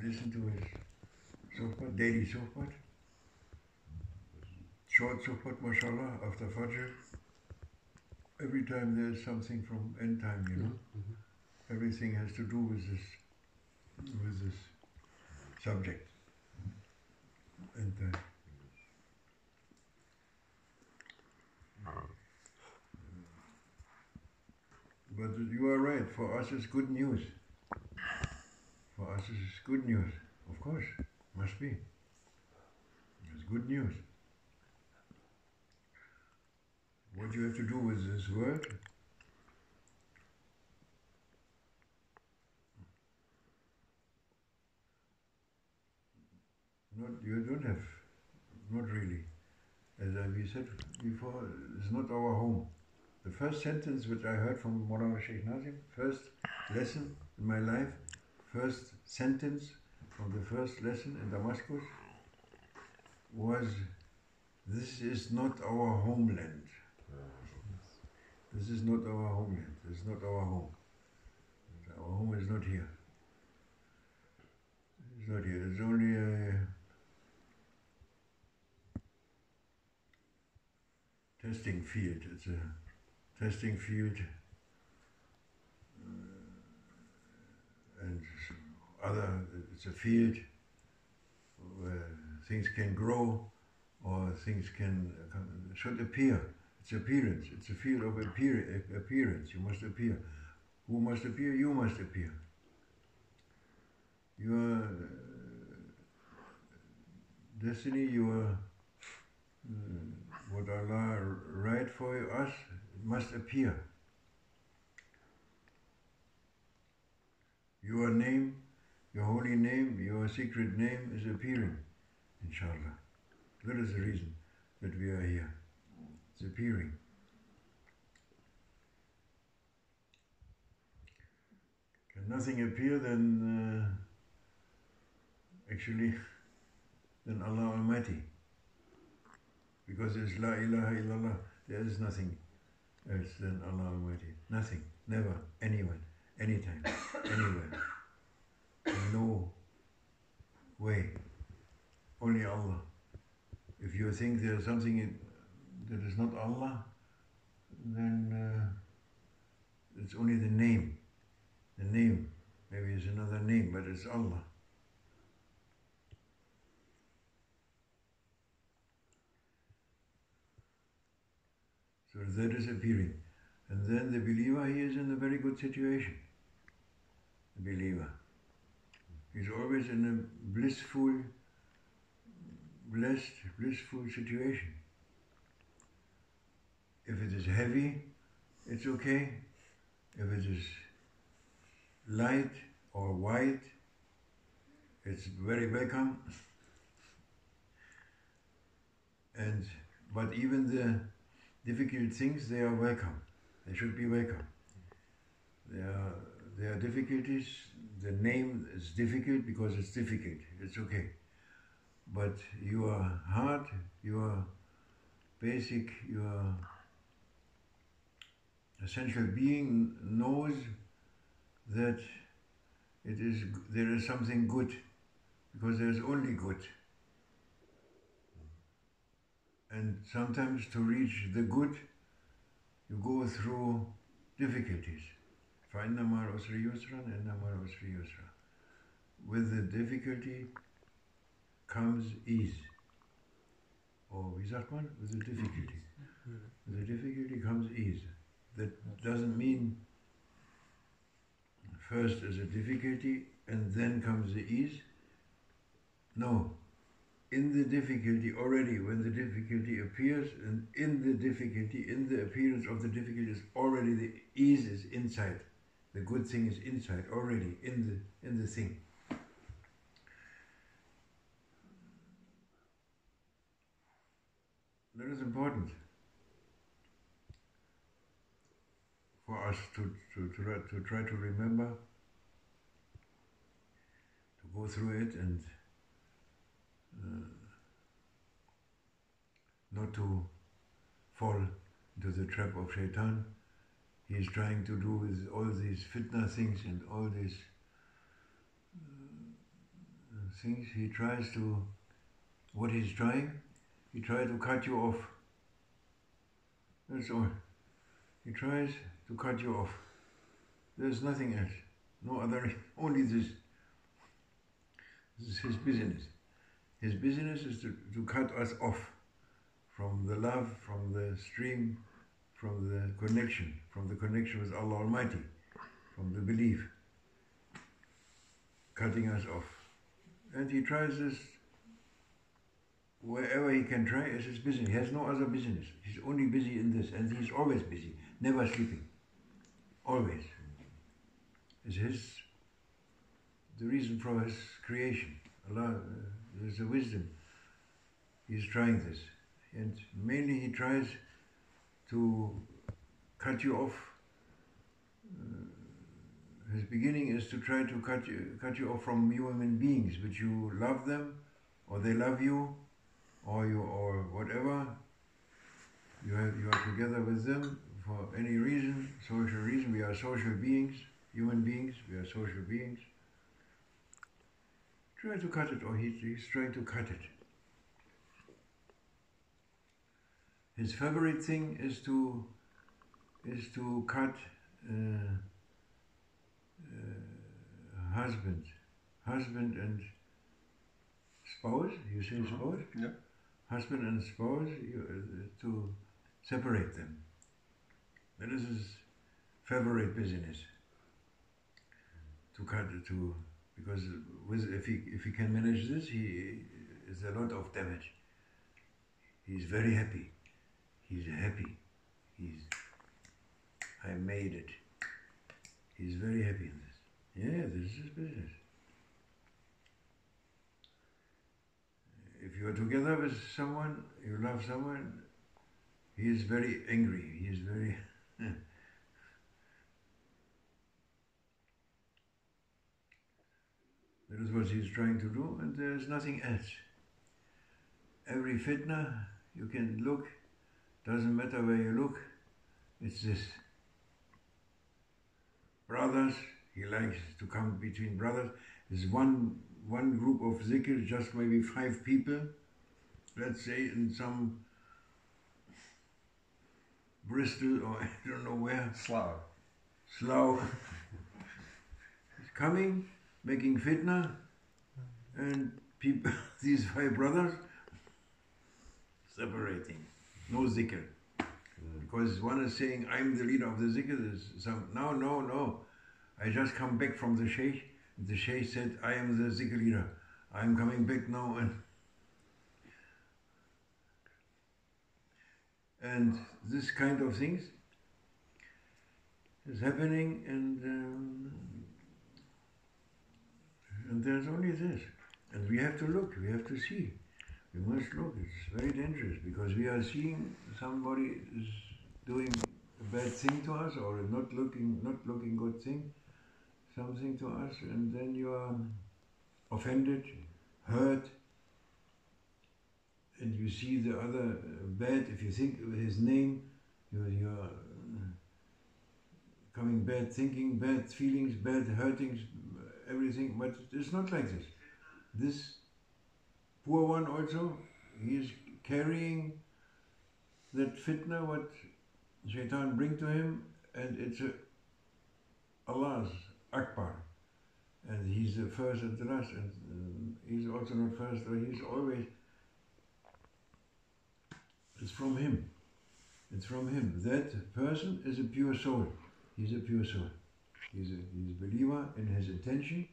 listen to his Sohbat, daily Sohbat, short Sohbat, mashallah, after Fajr. Every time there's something from end time, you know. Everything has to do with this subject. End time. But you are right, for us it's good news. For us it's good news. Of course, must be. It's good news. What you have to do with this word? You don't have, not really. As we said before, it's not our home. The first sentence which I heard from Maulana Sheikh Nazim, first lesson in my life, first sentence from the first lesson in Damascus was, "This is not our homeland. This is not our homeland. This is not our home. Our home is not here. It's not here. It's only a testing field. It's a testing field and it's a field where things can grow or things should appear. It's appearance. It's a field of appearance. You must appear. Who must appear? You must appear. Your destiny, your what Allah write for us, must appear. Your name, your holy name, your secret name is appearing, inshallah. That is the reason that we are here. It's appearing. Can nothing appear then Allah Almighty? Because there's La ilaha illallah, there is nothing else than Allah Almighty. Nothing, never, anyone, anytime, anywhere. No way. Only Allah. If you think there's something that is not Allah, then it's only the name. The name, maybe it's another name, but it's Allah. So that is appearing. And then the believer, he is in a very good situation. The believer. He's always in a blissful situation. If it is heavy, it's okay. If it is light or white, it's very welcome. But even the difficult things, they are welcome. They should be welcome. There are difficulties. The name is difficult because it's difficult. It's okay. But your heart, your basic, your essential being knows that there is something good, because there is only good. And sometimes to reach the good, you go through difficulties. فَإِنَّ مَعَ الْعُسْرِ يُسْرًا إِنَّ مَعَ الْعُسْرِ يُسْرًا. With the difficulty comes ease. Or wie sagt man? With the difficulty. With the difficulty comes ease. That doesn't mean first is a difficulty and then comes the ease. No. In the difficulty already, when the difficulty appears, and in the difficulty, in the appearance of the difficulty is already the ease is inside. The good thing is inside already, in the thing. That is important for us to try to remember, to go through it and not to fall into the trap of Shaitan. He is trying to do with all these fitna things and all these things, he tries to, what he's trying, he tries to cut you off. That's all. He tries to cut you off. There's nothing else. No other, only this. This is his business. His business is to cut us off from the love, from the stream, from the connection with Allah Almighty, from the belief, cutting us off. And he tries this wherever he can try as his business. He has no other business. He's only busy in this, and he's always busy, never sleeping. Always. It's the reason for his creation. Allah, there's a wisdom. He's trying this. And mainly he tries to cut you off. His beginning is to try to cut you off from human beings, which you love them, or they love you, or whatever. You are together with them for any reason, social reason. We are social beings, human beings. We are social beings. Try to cut it, or he's trying to cut it. His favorite thing is to cut husband and spouse. You say spouse? Yeah. Husband and spouse, to separate them. That is his favorite business. To cut it, because if he can manage this, he is a lot of damage. He's very happy. He's happy. I made it. He's very happy in this. Yeah, this is his business. If you are together with someone, you love someone, he is very angry. He is very... That is what he is trying to do, and there is nothing else. Every fitna, you can look, doesn't matter where you look, it's this. Brothers, he likes to come between brothers. There's one group of zikr, just maybe 5 people, let's say in some Bristol or I don't know where. Slough. He's coming, making fitna, and people, these 5 brothers, separating. No zikr. Because one is saying, I'm the leader of the zikr. There's some, no. I just come back from the Sheikh. The Sheikh said, I am the zikr leader. I'm coming back now. And this kind of things is happening, and there's only this. And we have to look, we have to see. We must look. It's very dangerous, because we are seeing somebody is doing a bad thing to us, or not looking good thing, something to us, and then you are offended, hurt, and you see the other bad. If you think of his name, you are coming bad thinking, bad feelings, bad hurtings, everything. But it's not like this. This poor one also, he is carrying that fitna, what Shaitan bring to him, and it's Allah's Akbar. And he's the first and the last, and he's also not first, or he's always, it's from him. It's from him. That person is a pure soul. He's a pure soul. He's a believer in his intention,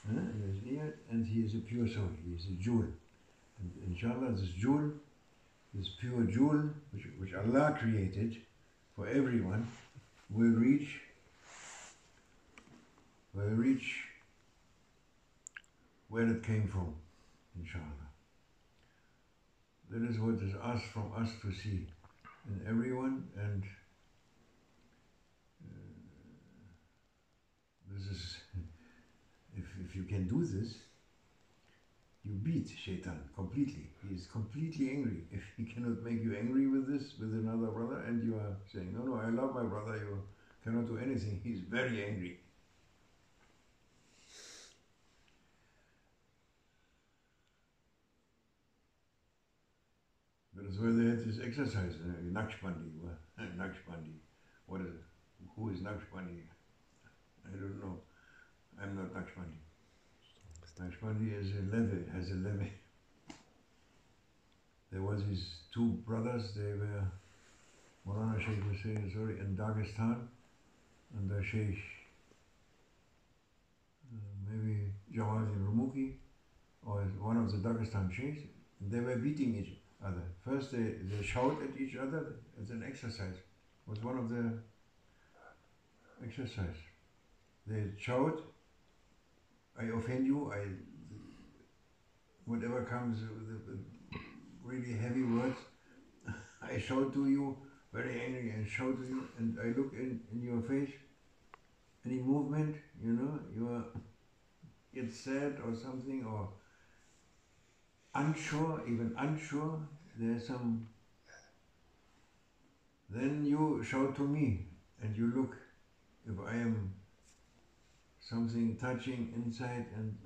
in his niyat, and he is a pure soul. He is a jewel. And inshallah, this jewel, this pure jewel, which Allah created for everyone, will reach where it came from, inshallah. That is what is asked from us to see in everyone, and this is, if you can do this, you beat Shaitan completely. He is completely angry. If he cannot make you angry with this, with another brother, and you are saying, no, I love my brother, you cannot do anything, he's very angry. That's why they had this exercise, Naqshbandi. Naqshbandi. What is it? Who is Naqshbandi? I don't know. I'm not Naqshbandi. Naqshbandi is a levy, has a levy. There was these two brothers, they were, Maulana Sheikh was saying, sorry, in Dagestan, and the Sheikh, maybe Jawad in Rumuki, or one of the Dagestan Sheikhs, they were beating each other. First they shout at each other, it's an exercise. It was one of the exercise. They shout, I offend you, whatever comes with really heavy words, I shout to you, very angry, and shout to you, and I look in your face, any movement, you are get sad or something, or unsure, even unsure, there's some, then you shout to me, and you look, if I am something touching inside, and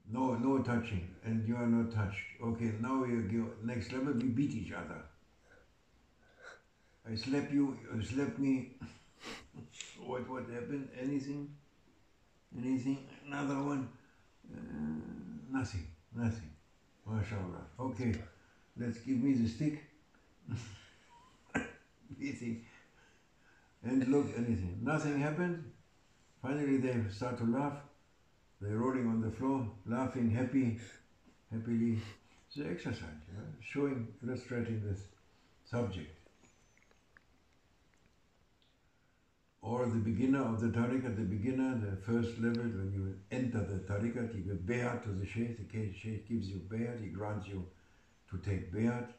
no touching, and you are not touched. Okay, now you go next level, we beat each other. I slap you, you slap me. What happened? Anything? Another one? Nothing. MashaAllah. Okay, let's give me the stick. Beating. And look, anything. Nothing happened. Finally they start to laugh. They're rolling on the floor, laughing, happily. It's an exercise, showing, illustrating this subject. Or the beginner of the tariqat, the first level, when you enter the tariqat, you give bay'at to the Sheikh. The Sheikh gives you bay'at, he grants you to take bay'at.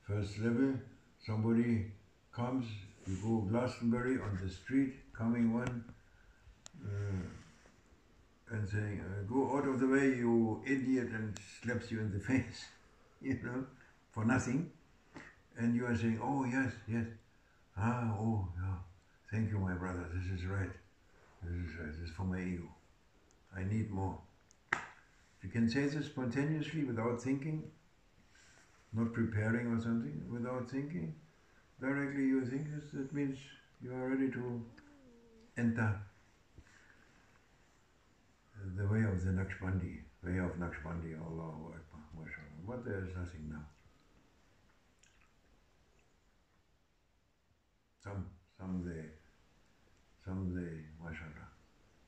First level, somebody comes, you go Glastonbury on the street, coming one, and saying, go out of the way, you idiot, and slaps you in the face, for nothing. And you are saying, oh, yes, oh, yeah, thank you, my brother, this is right. This is for my ego. I need more. If you can say this spontaneously, without thinking, not preparing or something, without thinking, directly you think this, that means you are ready to enter the way of the Naqshbandi, Allahu Akbar, mashallah. But there is nothing now. Someday, mashallah.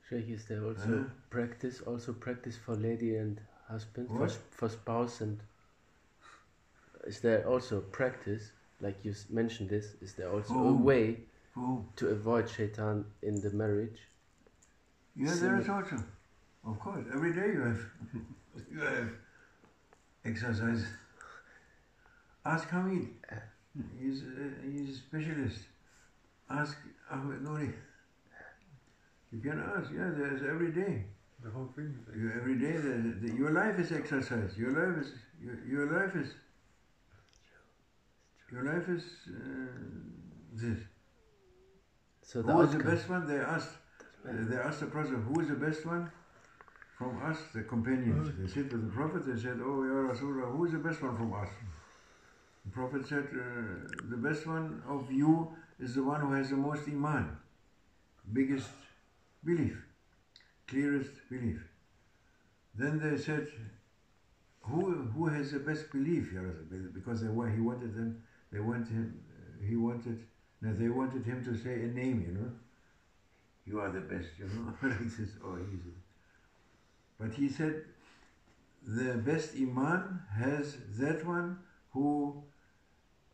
Sheikh, is there also practice for lady and husband, for spouse, and is there also practice, like you mentioned this, is there also a way to avoid shaitan in the marriage? Yeah, there is also. Of course, every day you have exercise. Ask Hamid, he's a specialist. Ask Ahmed Nouri. You can ask, there's every day. The whole thing. Every day, your life is exercise. Your life is this. So who is the best one? They asked the Prophet, who is the best one? From us, the companions. They said to the Prophet, they said, oh, Ya Rasulullah, who is the best one from us? The Prophet said, the best one of you is the one who has the most iman, biggest belief, clearest belief. Then they said, who has the best belief, Ya Rasulullah? Because they wanted him to say a name, You are the best, like this, easy. But he said, the best iman has that one who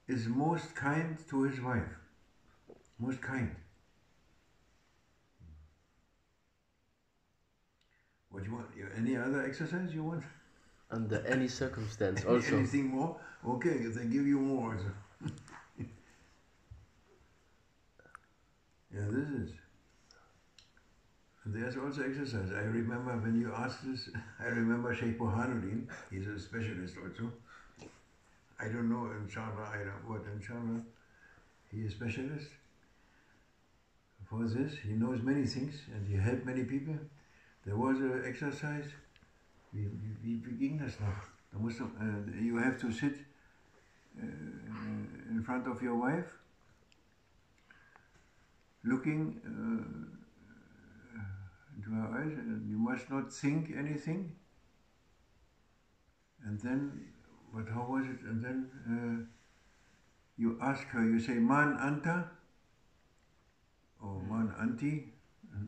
is most kind to his wife. Most kind. What you want? Any other exercise you want? Under any circumstance also. Anything more? Okay, they give you more also. Yeah, this is. There's also exercise. I remember when you asked this, I remember Sheikh Burhanuddin, he's a specialist also. I don't know, inshallah, inshallah, he is a specialist for this. He knows many things and he helped many people. There was an exercise, wie ging das noch? You have to sit in front of your wife, looking into her eyes, and you must not think anything. And then, but how was it? And then you ask her, you say, Man Anta, or Man Anti,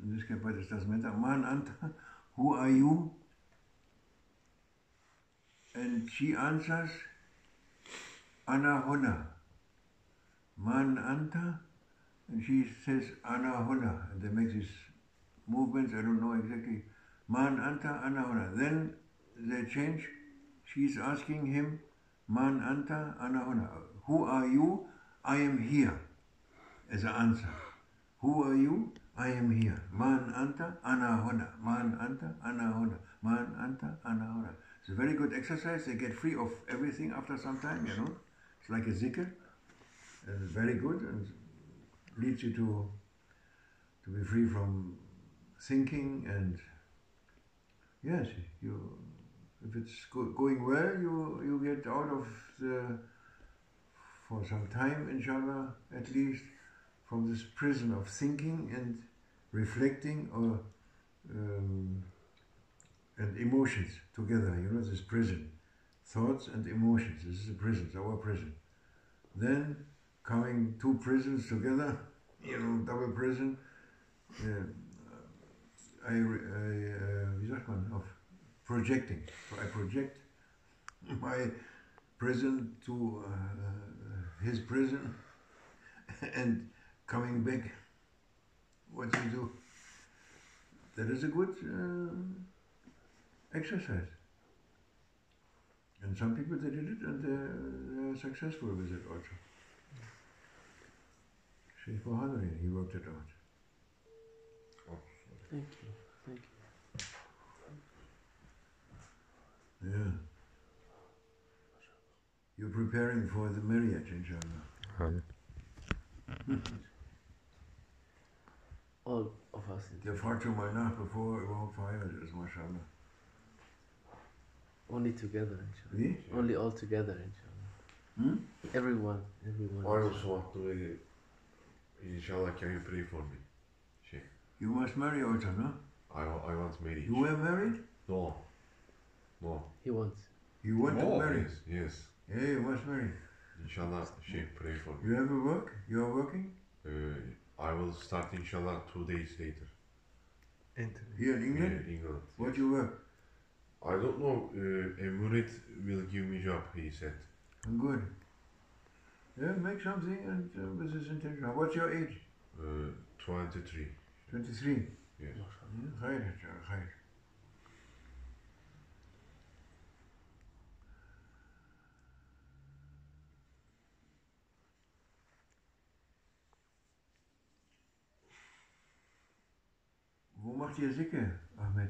in this case, but it doesn't matter, Man Anta, who are you? And she answers, Ana Huna. Man Anta, and she says, Ana Huna, and they make these movements, I don't know exactly. Man Anta, Ana Huna. Then they change. She's asking him, Man Anta, Ana Huna. Who are you? I am here, as an answer. Who are you? I am here. Man Anta, Ana Huna. Man Anta, Ana Huna. Man Anta, Ana Huna. It's a very good exercise. They get free of everything after some time, you know. It's like a zikr. It's very good and leads you to be free from thinking, and yes, if it's going well, you get out of for some time, inshallah, at least, from this prison of thinking and reflecting or and emotions together. You know, this prison, thoughts and emotions. This is a prison, it's our prison. Then coming two prisons together, you know, double prison. Wie sagt man, of projecting. So I project my prison to his prison, and coming back, what you do. That is a good exercise. And some people, they did it and they're successful with it also. Sheikh, he worked it out. Thank you. Thank you. Yeah. You're preparing for the marriage, inshallah. All of us. Der fragt schon mal nach, bevor er überhaupt verheiratet ist, mashallah. Only together, inshallah. Wie? Only all together, inshallah. Everyone. I also want to marry. Inshallah, can you pray for me, Sheikh? You must marry also, no? I want marriage. You were married? No. He wants. You want to marry? Yes. Yeah, you must marry. Inshallah, Sheikh, pray for me. You have a work? You are working? I will start inshallah 2 days later. Here in England? In England. What you work? I don't know. A murid will give me job, he said. Good. Yeah, make something and with this intention. What's your age? 23. 23. Yes. Khair. Wo macht ihr Sicke, Ahmed?